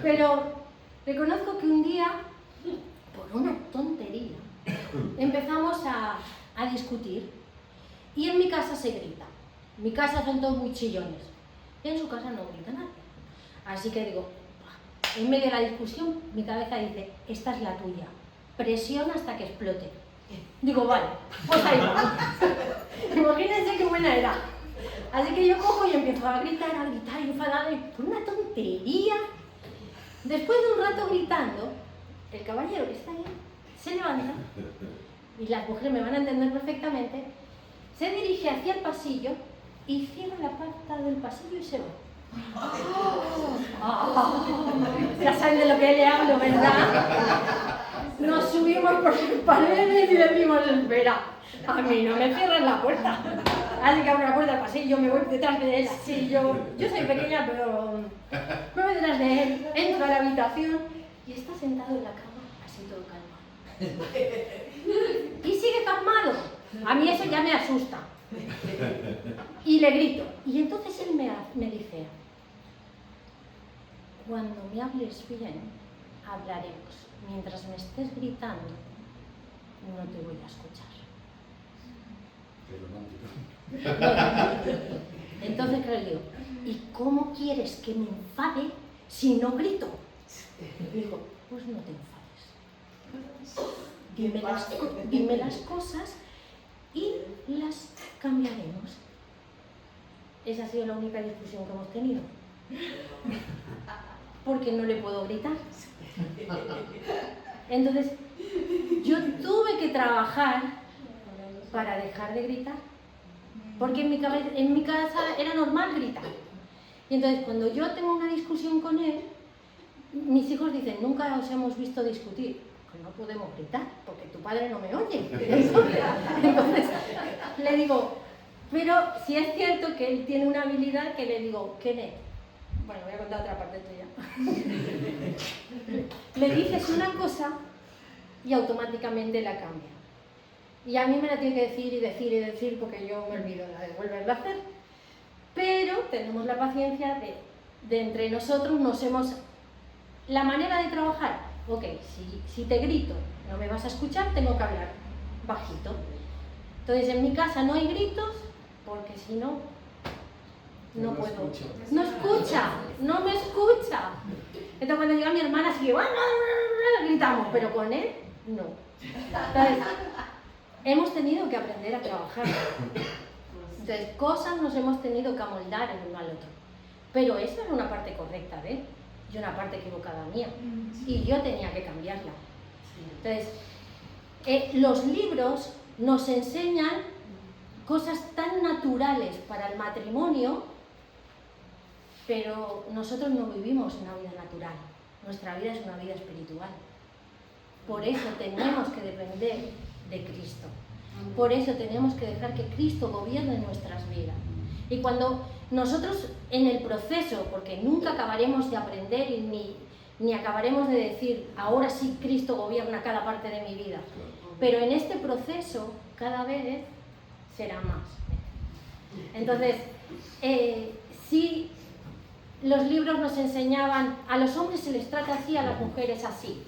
Pero reconozco que un día, por una tontería, empezamos a discutir y en mi casa se grita. En mi casa son todos muy chillones. Y en su casa no grita nadie. Así que digo, en medio de la discusión, mi cabeza dice, esta es la tuya. Presiona hasta que explote. Digo, vale, pues ahí va. Imagínense qué buena era. Así que yo cojo y empiezo a gritar, enfadada, y por una tontería. Después de un rato gritando, el caballero que está ahí se levanta, y las mujeres me van a entender perfectamente, se dirige hacia el pasillo y cierra la puerta del pasillo y se va. Ya saben de lo que le hablo, ¿verdad? Nos subimos por las paredes y decimos, espera, a mí no me cierran la puerta. Así que abro la puerta del pasillo, me voy detrás de él, así yo soy pequeña, pero me voy detrás de él, entro a la habitación y está sentado en la cama, así todo calmado. Y sigue calmado. A mí eso ya me asusta. Y le grito. Y entonces él me dice, cuando me hables bien, hablaremos. Mientras me estés gritando, no te voy a escuchar. Entonces le digo, ¿y cómo quieres que me enfade si no grito? Y digo, pues no te enfades. Dime las cosas y las cambiaremos. Esa ha sido la única discusión que hemos tenido. Porque no le puedo gritar. Entonces, yo tuve que trabajar para dejar de gritar. Porque en mi casa era normal gritar. Y entonces, cuando yo tengo una discusión con él, mis hijos dicen, nunca os hemos visto discutir. Pues no podemos gritar, porque tu padre no me oye. Entonces, le digo, pero si es cierto que él tiene una habilidad que le digo, Kenneth, bueno, voy a contar otra parte tuya. Le dices una cosa y automáticamente la cambia. Y a mí me la tiene que decir y decir y decir porque yo me olvido de volverla a hacer. Pero tenemos la paciencia de entre nosotros nos hemos... La manera de trabajar, ok, si te grito, no me vas a escuchar, tengo que hablar bajito. Entonces en mi casa no hay gritos porque si no, no puedo. No escucha, no me escucha. Entonces cuando llega mi hermana sigue, gritamos, pero con él no. Entonces, hemos tenido que aprender a trabajar. Entonces, cosas nos hemos tenido que amoldar el uno al otro. Pero esa era una parte correcta de él y una parte equivocada mía. Y yo tenía que cambiarla. Entonces, los libros nos enseñan cosas tan naturales para el matrimonio, pero nosotros no vivimos una vida natural. Nuestra vida es una vida espiritual. Por eso tenemos que depender de Cristo. Por eso tenemos que dejar que Cristo gobierne nuestras vidas. Y cuando nosotros en el proceso, porque nunca acabaremos de aprender ni acabaremos de decir, ahora sí Cristo gobierna cada parte de mi vida, pero en este proceso cada vez será más. Entonces, si los libros nos enseñaban, a los hombres se les trata así, a las mujeres así.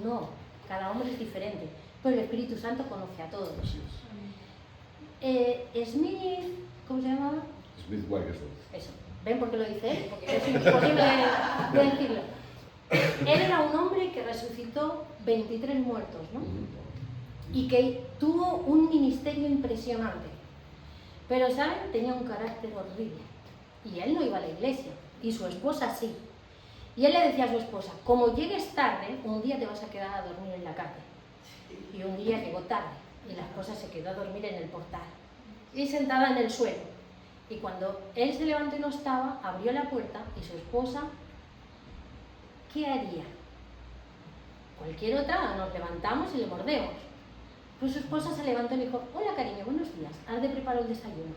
No, cada hombre es diferente, pero el Espíritu Santo conoce a todos. Smith, ¿cómo se llamaba? Smith Wigglesworth. Eso, ¿ven por qué lo dice él? Porque es imposible de decirlo. Él era un hombre que resucitó 23 muertos, ¿no? Y que tuvo un ministerio impresionante. Pero, ¿saben? Tenía un carácter horrible. Y él no iba a la iglesia, y su esposa sí. Y él le decía a su esposa, como llegues tarde, un día te vas a quedar a dormir en la calle. Y un día llegó tarde, y la esposa se quedó a dormir en el portal, y sentada en el suelo. Y cuando él se levantó y no estaba, abrió la puerta, y su esposa, ¿qué haría? Cualquier otra, nos levantamos y le mordemos. Pues su esposa se levantó y le dijo, hola cariño, buenos días, has de preparar el desayuno.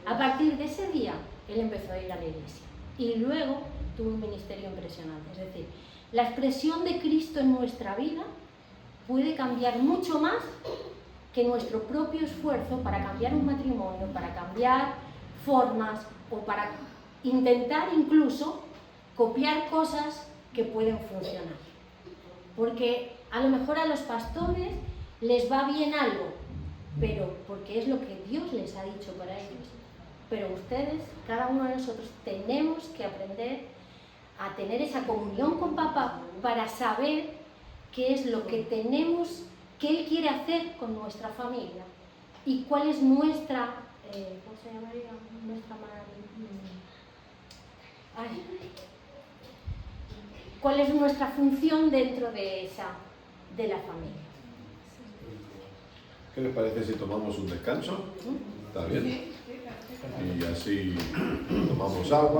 A partir de ese día, él empezó a ir a la iglesia. Y luego tuvo un ministerio impresionante. Es decir, la expresión de Cristo en nuestra vida puede cambiar mucho más que nuestro propio esfuerzo para cambiar un matrimonio, para cambiar formas o para intentar incluso copiar cosas que pueden funcionar. Porque a lo mejor a los pastores les va bien algo, pero porque es lo que Dios les ha dicho para ellos. Pero ustedes, cada uno de nosotros, tenemos que aprender a tener esa comunión con papá para saber qué es lo que tenemos, qué Él quiere hacer con nuestra familia y cuál es nuestra, ¿cómo se llamaría? ¿Cuál es nuestra función dentro de la familia? ¿Qué les parece si tomamos un descanso? ¿Está bien? Y así tomamos agua.